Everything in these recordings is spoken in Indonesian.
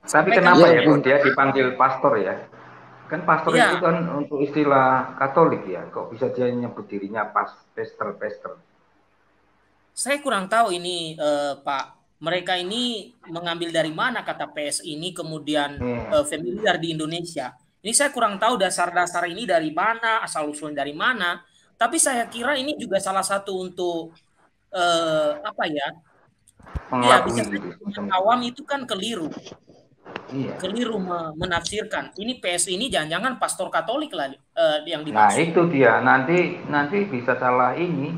Tapi Sampaikan kenapa ya, ya kok dia dipanggil pastor ya? Kan pastor itu ya, kan untuk istilah Katolik ya. Kok bisa dia nyebut dirinya pastor? saya kurang tahu ini Pak. Mereka ini mengambil dari mana kata PS ini kemudian Iya. familiar di Indonesia. Ini saya kurang tahu dasar-dasar ini dari mana, asal usulnya dari mana. Tapi saya kira ini juga salah satu untuk apa ya? Iya, bisa Mengelabui saja gitu orang semacam itu. awam itu kan keliru, Iya. menafsirkan. Ini PS ini jangan-jangan pastor Katolik lah yang Nah, dimaksud. itu dia. Nanti bisa salah ini,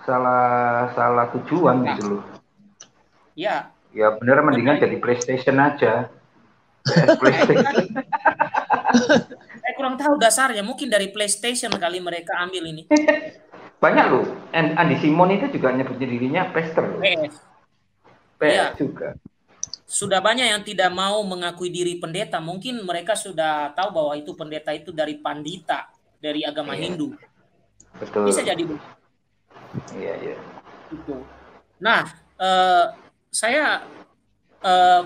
salah salah tujuan Nah, gitu loh. ya, Ya bener benar mendingan itu. jadi PlayStation aja. PS Ya itu tadi. PlayStation. Saya kurang tahu dasarnya. Mungkin dari PlayStation kali mereka ambil ini. Banyak loh. Andy Simon itu juga nyebutnya dirinya Pester loh. PS. PS Iya, juga. sudah banyak yang tidak mau mengakui diri pendeta. Mungkin mereka sudah tahu bahwa itu pendeta itu dari pandita, dari agama Iya, Hindu. Bisa betul. jadi Iya, iya. begitu. Nah, saya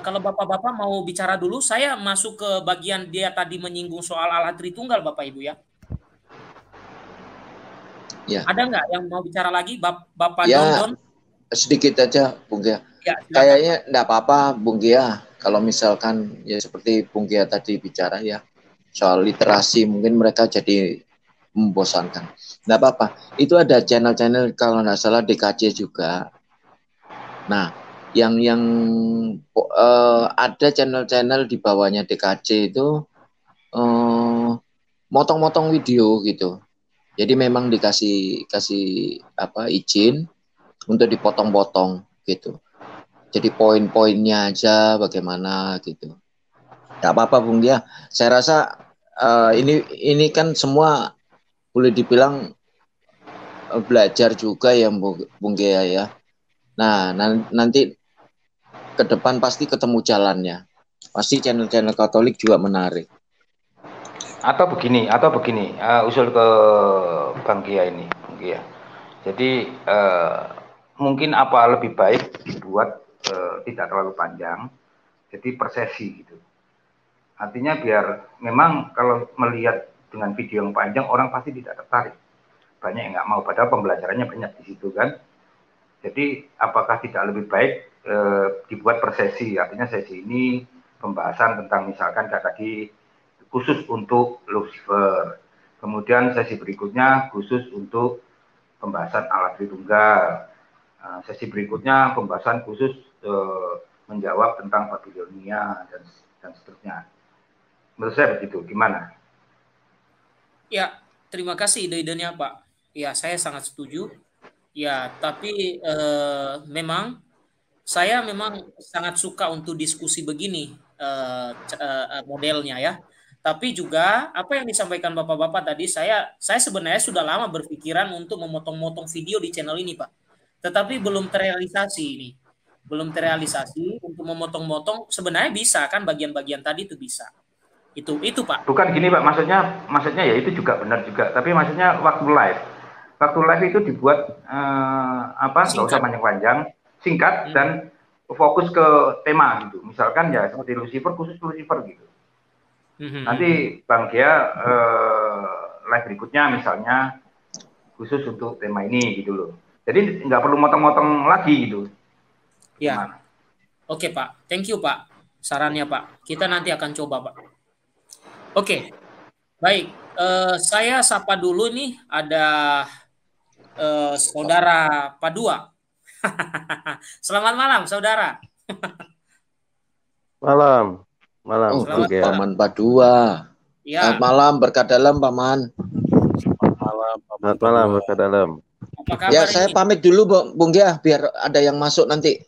kalau bapak-bapak mau bicara dulu, saya masuk ke bagian dia tadi menyinggung soal alat Tritunggal, Bapak Ibu ya. Ya, Ada nggak yang mau bicara lagi, Bapak ya Dondon? sedikit aja, Bung Gia. Ya, silakan Kayaknya Pak. enggak apa-apa, Bung Gia. Kalau misalkan ya seperti Bung Gia tadi bicara ya soal literasi, mungkin mereka jadi membosankan. Enggak apa-apa. Itu ada channel-channel kalau nggak salah DKC juga. Nah, yang ada channel-channel di bawahnya DKC itu motong-motong video gitu. Jadi memang kasih apa izin untuk dipotong-potong gitu. Jadi poin-poinnya aja bagaimana gitu. Gak apa-apa Bung Dia. Saya rasa ini kan semua boleh dibilang belajar juga ya Bung Gia ya. Nah, nanti ke depan pasti ketemu jalannya. Pasti channel-channel Katolik juga menarik. Atau begini, usul ke Bang Kia ini, Bang Kia. Jadi mungkin apa lebih baik dibuat tidak terlalu panjang, jadi per sesi gitu. Artinya biar memang kalau melihat dengan video yang panjang orang pasti tidak tertarik. Banyak yang nggak mau, padahal pembelajarannya banyak di situ kan. Jadi apakah tidak lebih baik dibuat per sesi? Artinya sesi ini pembahasan tentang misalkan kayak tadi khusus untuk Lucifer. Kemudian sesi berikutnya khusus untuk pembahasan alat Tritunggal. Sesi berikutnya pembahasan khusus menjawab tentang Babilonia dan seterusnya. Menurut saya begitu. Gimana? Ya, terima kasih ide-idenya Pak. Ya, saya sangat setuju. Ya, tapi memang saya memang sangat suka untuk diskusi begini modelnya ya. Tapi juga apa yang disampaikan Bapak-bapak tadi, saya sebenarnya sudah lama berpikiran untuk memotong-motong video di channel ini, Pak. Tetapi belum terrealisasi ini. Belum terrealisasi untuk memotong-motong. Sebenarnya bisa kan bagian-bagian tadi itu bisa. Itu Pak. Bukan gini Pak, maksudnya ya itu juga benar juga. Tapi maksudnya waktu live itu dibuat nggak usah Singkat. panjang-panjang, singkat dan fokus ke tema gitu. Misalkan ya seperti Lucifer khusus Lucifer gitu. Nanti Bang Gia live berikutnya misalnya khusus untuk tema ini gitu loh. Jadi nggak perlu motong-motong lagi gitu. Ya. Gimana? Oke Pak, thank you Pak. Sarannya Pak. Kita nanti akan coba Pak. Oke, baik. Saya sapa dulu nih ada saudara Padua. Selamat malam saudara. Malam, Oh, Bang Selamat Gia. malam. Paman Padua. Selamat Ya, malam, berkat dalam Paman. Malam, Paman Selamat malam, Padua. berkat dalam. apa Ya, kabar saya ini? pamit dulu Bung Gia, biar ada yang masuk nanti.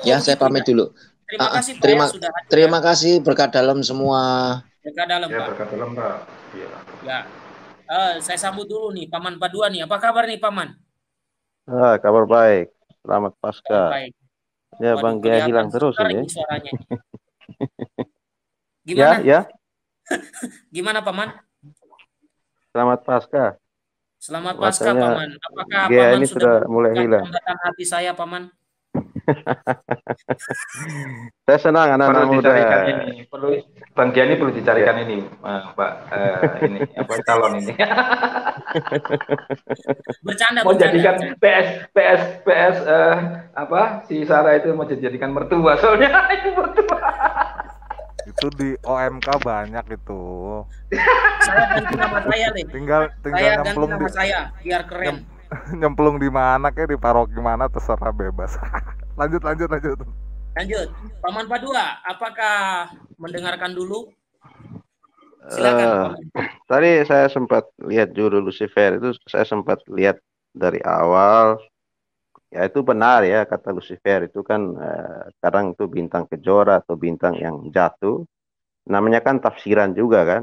Ya, saya Begitu pamit ya. dulu. Terima kasih Pak ya sudah hadir ya. Terima kasih, berkat dalam semua. Berkat dalam Ya Pak. berkat dalam Pak. Ya. Ya. Saya sambut dulu nih Paman Padua nih. Apa kabar nih Paman? Kabar baik. Selamat Kabar Pasca. baik. Ya, Waduh, Bang Gia kelihatan hilang terus sukar ini. ini suaranya. Gimana? Ya. Gimana Paman? Selamat Pasca. Selamat Pasca Macamnya Paman. Apakah Gia Paman ini sudah sudah mulai menemukan hilang. jambatan hati saya Paman? Saya senang anak-anak Perlu muda. dicarikan ini, Bang Giani perlu dicarikan ini, Pak, ini apa calon ini. Bercanda, Mau bercanda, jadikan bercanda. PS apa si Sarah itu mau dijadikan mertua soalnya itu mertua. Itu di OMK banyak itu. Saya ganti nama saya, Le. Tinggal Saya ganti nyemplung nama di saya, biar keren. nyemplung di mana kayak di paroki mana terserah bebas. lanjut. Lanjut, Paman Padua, apakah mendengarkan dulu? Silakan, Paman. Tadi saya sempat lihat judul Lucifer itu, saya sempat lihat dari awal. Ya itu benar ya, kata Lucifer itu kan kadang itu bintang kejora atau bintang yang jatuh. Namanya kan tafsiran juga kan.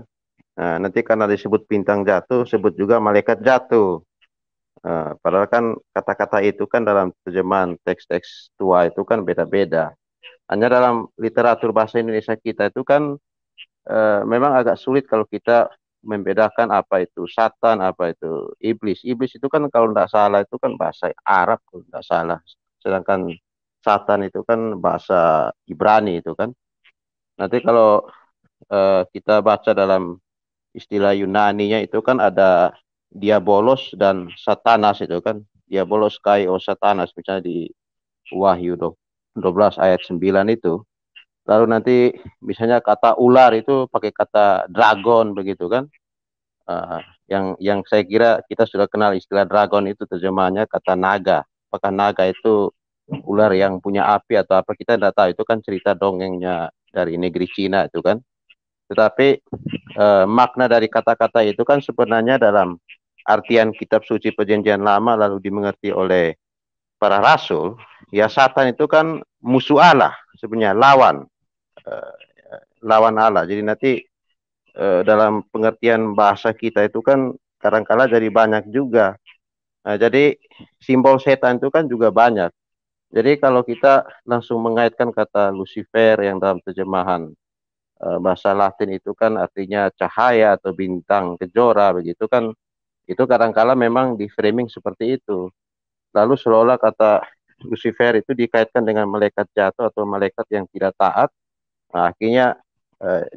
Nah, nanti karena disebut bintang jatuh, sebut juga malaikat jatuh. Padahal kan kata-kata itu kan dalam terjemahan teks-teks tua itu kan beda-beda. Hanya dalam literatur bahasa Indonesia kita itu kan memang agak sulit kalau kita membedakan apa itu Satan, apa itu iblis. Iblis itu kan kalau tidak salah itu kan bahasa Arab kalau tidak salah. Sedangkan Satan itu kan bahasa Ibrani itu kan. Nanti kalau kita baca dalam istilah Yunaninya itu kan ada diabolos dan satanas itu kan. Diabolos kai o satanas misalnya di Wahyu 12 ayat 9 itu. Lalu nanti misalnya kata ular itu pakai kata dragon begitu kan. Yang saya kira kita sudah kenal istilah dragon itu terjemahannya kata naga. Apakah naga itu ular yang punya api atau apa kita tidak tahu. Itu kan cerita dongengnya dari negeri Cina itu kan. Tetapi makna dari kata-kata itu kan sebenarnya dalam artian kitab suci perjanjian lama lalu dimengerti oleh para rasul, ya Satan itu kan musuh Allah sebenarnya, lawan Allah. Jadi nanti dalam pengertian bahasa kita itu kan kadang-kala jadi banyak juga. Nah, jadi simbol setan itu kan juga banyak. Jadi kalau kita langsung mengaitkan kata Lucifer yang dalam terjemahan bahasa Latin itu kan artinya cahaya atau bintang kejora begitu kan, itu kadangkala memang di framing seperti itu. Lalu seolah kata Lucifer itu dikaitkan dengan malaikat jatuh atau malaikat yang tidak taat. Nah, akhirnya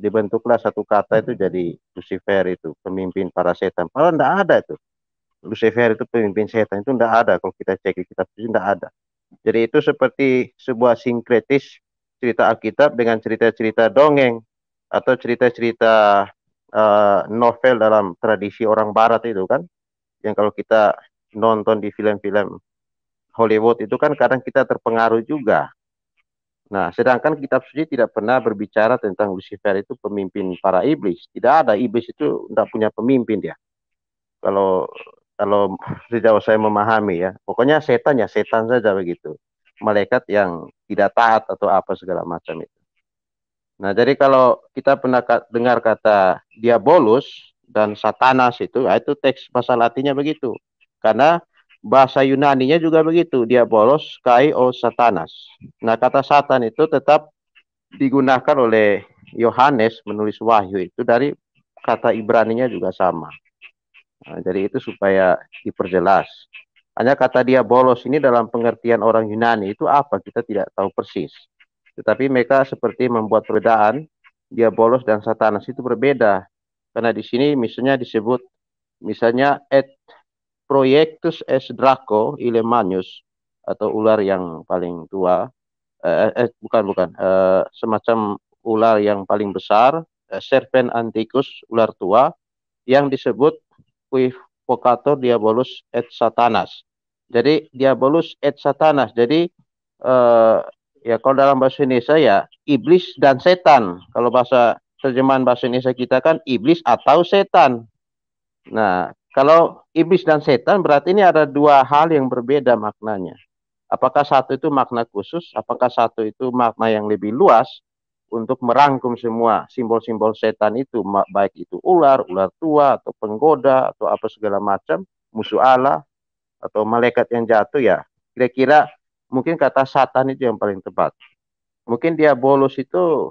dibentuklah satu kata itu jadi Lucifer itu pemimpin para setan. Padahal tidak ada itu. Lucifer itu pemimpin setan itu tidak ada, kalau kita cek di kitab suci tidak ada. Jadi itu seperti sebuah sinkretis cerita Alkitab dengan cerita-cerita dongeng atau cerita-cerita novel dalam tradisi orang barat itu kan, yang kalau kita nonton di film-film Hollywood itu kan kadang kita terpengaruh juga. Nah, sedangkan kitab suci tidak pernah berbicara tentang Lucifer itu pemimpin para iblis. Tidak ada, iblis itu tidak punya pemimpin dia. Kalau sejauh saya memahami ya, pokoknya setan ya setan saja begitu. Malaikat yang tidak taat atau apa segala macam itu. Nah, jadi kalau kita pernah dengar kata diabolus dan satanas itu teks bahasa Latinnya begitu. Karena bahasa Yunaninya juga begitu, diabolos kai o satanas. Nah, kata satan itu tetap digunakan oleh Yohanes menulis Wahyu itu dari kata Ibraninya juga sama. Nah, jadi itu supaya diperjelas. Hanya kata diabolos ini dalam pengertian orang Yunani itu apa kita tidak tahu persis. Tetapi mereka seperti membuat perbedaan, diabolos dan satanas itu berbeda. Karena di sini misalnya disebut misalnya et proiectus es draco ilemanius atau ular yang paling tua, semacam ular yang paling besar, serpent anticus, ular tua, yang disebut Quivocator diabolus et satanas. Jadi diabolus et satanas. Jadi ya kalau dalam bahasa Indonesia ya iblis dan setan. Kalau bahasa terjemahan bahasa Indonesia kita kan iblis atau setan. Nah, kalau iblis dan setan berarti ini ada dua hal yang berbeda maknanya. Apakah satu itu makna khusus, apakah satu itu makna yang lebih luas untuk merangkum semua simbol-simbol setan itu, baik itu ular tua, atau penggoda, atau apa segala macam, musuh Allah, atau malaikat yang jatuh ya. Kira-kira mungkin kata satan itu yang paling tepat. Mungkin diabolos itu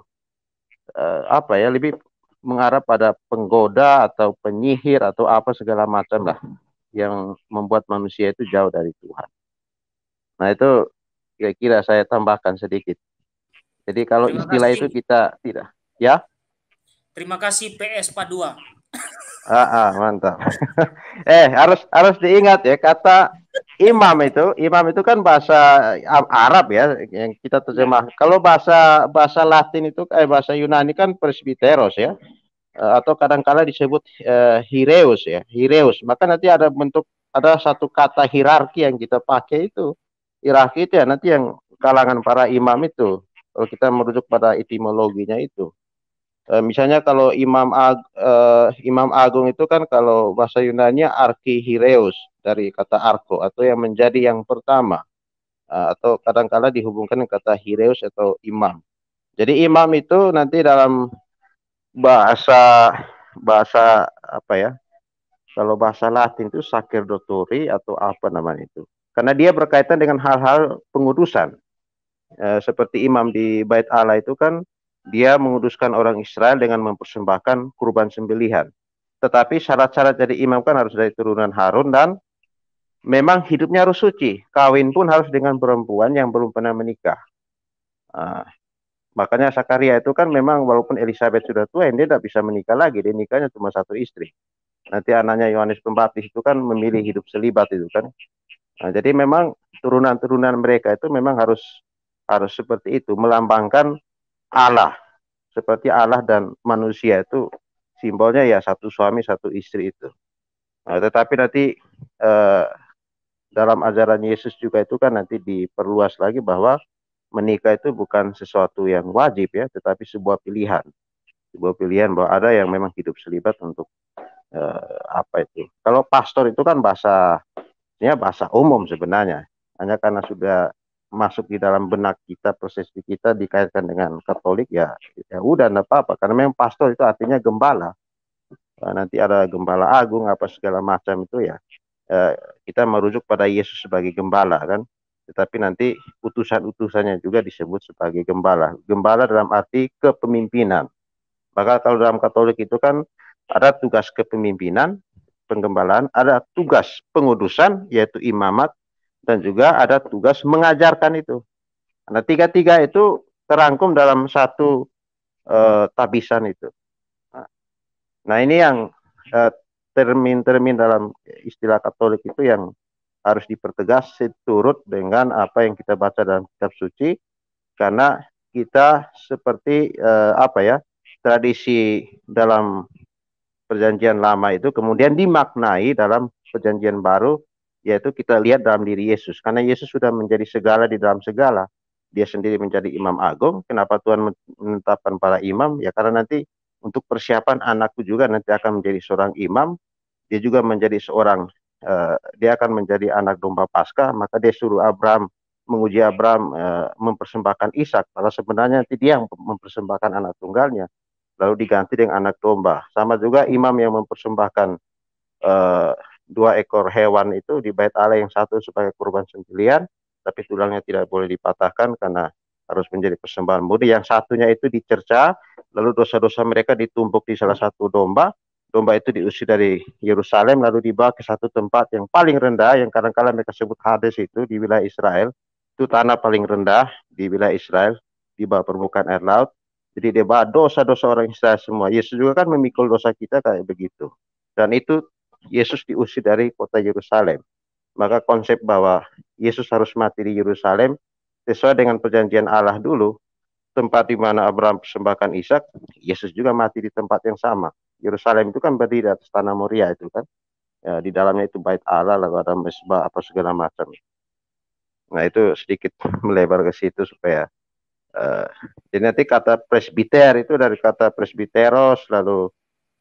lebih mengarah pada penggoda atau penyihir atau apa segala macam lah yang membuat manusia itu jauh dari Tuhan. Nah itu kira-kira saya tambahkan sedikit. Jadi kalau Terima istilah itu kasih. kita tidak, ya. Terima kasih PS Padua. Mantap. Harus diingat ya, kata imam itu kan bahasa Arab ya yang kita terjemah. Kalau bahasa bahasa Latin itu bahasa Yunani kan presbiteros ya. Atau kadang-kala disebut hireus ya, hireus. Maka nanti ada satu kata hierarki yang kita pakai itu. Hierarki itu ya nanti yang kalangan para imam itu. Kalau kita merujuk pada etimologinya itu. Misalnya kalau imam agung itu kan kalau bahasa Yunani arkihireus dari kata arko atau yang menjadi yang pertama. Atau kadang-kala dihubungkan dengan kata hireus atau imam. Jadi imam itu nanti dalam bahasa bahasa apa ya? Kalau bahasa Latin itu sacerdotori atau apa namanya itu. Karena dia berkaitan dengan hal-hal pengudusan. Seperti imam di Bait Allah itu kan dia menguduskan orang Israel dengan mempersembahkan kurban sembelihan. Tetapi syarat-syarat jadi imam kan harus dari turunan Harun dan memang hidupnya harus suci. Kawin pun harus dengan perempuan yang belum pernah menikah. Makanya Zakaria itu kan memang walaupun Elizabeth sudah tua, dia tidak bisa menikah lagi. Dia nikahnya cuma satu istri. Nanti anaknya Yohanes Pembaptis itu kan memilih hidup selibat itu kan. Nah, jadi memang turunan-turunan mereka itu memang harus seperti itu, melambangkan Allah. Seperti Allah dan manusia itu simbolnya ya satu suami satu istri itu. Nah, tetapi nanti dalam ajaran Yesus juga itu kan nanti diperluas lagi bahwa menikah itu bukan sesuatu yang wajib ya, tetapi sebuah pilihan. Sebuah pilihan bahwa ada yang memang hidup selibat untuk apa itu. Kalau pastor itu kan bahasa umum sebenarnya. Hanya karena sudah masuk di dalam benak kita, persepsi kita dikaitkan dengan Katolik ya udah enggak apa-apa. Karena memang pastor itu artinya gembala. Nanti ada gembala agung apa segala macam itu ya. Kita merujuk pada Yesus sebagai gembala kan. Tetapi nanti utusan-utusannya juga disebut sebagai gembala. Gembala dalam arti kepemimpinan. Maka kalau dalam Katolik itu kan ada tugas kepemimpinan, penggembalaan, ada tugas pengudusan yaitu imamat, dan juga ada tugas mengajarkan itu. Nah, tiga-tiga itu terangkum dalam satu tabisan itu. Nah, ini yang termin-termin dalam istilah Katolik itu yang harus dipertegas seturut dengan apa yang kita baca dalam kitab suci, karena kita seperti tradisi dalam perjanjian lama itu kemudian dimaknai dalam perjanjian baru, yaitu kita lihat dalam diri Yesus. Karena Yesus sudah menjadi segala di dalam segala. Dia sendiri menjadi imam agung. Kenapa Tuhan menetapkan para imam? Ya karena nanti untuk persiapan anakku juga nanti akan menjadi seorang imam. Dia juga menjadi seorang, dia akan menjadi anak domba Paskah. Maka dia suruh menguji Abraham mempersembahkan Ishak. Kalau sebenarnya nanti dia yang mempersembahkan anak tunggalnya. Lalu diganti dengan anak domba. Sama juga imam yang mempersembahkan 2 ekor hewan itu di Bait Allah, yang satu sebagai kurban sembelihan, tapi tulangnya tidak boleh dipatahkan karena harus menjadi persembahan murni. Yang satunya itu dicerca, lalu dosa-dosa mereka ditumpuk di salah satu domba. Domba itu diusir dari Yerusalem, lalu dibawa ke satu tempat yang paling rendah, yang kadang-kadang mereka sebut Hades itu di wilayah Israel. Itu tanah paling rendah di wilayah Israel, di bawah permukaan air laut. Jadi dia bawa dosa-dosa orang Israel semua. Yesus juga kan memikul dosa kita kayak begitu. Dan itu Yesus diusir dari kota Yerusalem. Maka konsep bahwa Yesus harus mati di Yerusalem sesuai dengan perjanjian Allah dulu, tempat di mana Abraham persembahkan Ishak, Yesus juga mati di tempat yang sama. Yerusalem itu kan berdiri di atas tanah Moria itu kan. Ya, di dalamnya itu Bait Allah, lalu ada mesbah apa segala macam. Nah itu sedikit melebar ke situ supaya jadi nanti kata presbiter itu dari kata presbiteros, lalu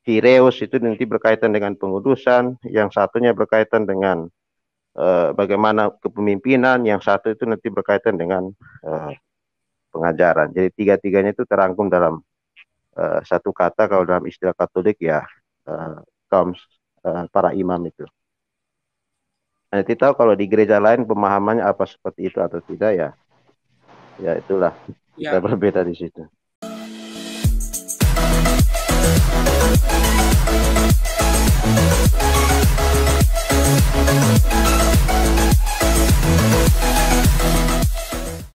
hireus itu nanti berkaitan dengan pengudusan, yang satunya berkaitan dengan bagaimana kepemimpinan, yang satu itu nanti berkaitan dengan pengajaran. Jadi tiga-tiganya itu terangkum dalam satu kata kalau dalam istilah Katolik ya kaum para imam itu. Nanti tahu kalau di gereja lain pemahamannya apa seperti itu atau tidak ya itulah kita berbeda di situ.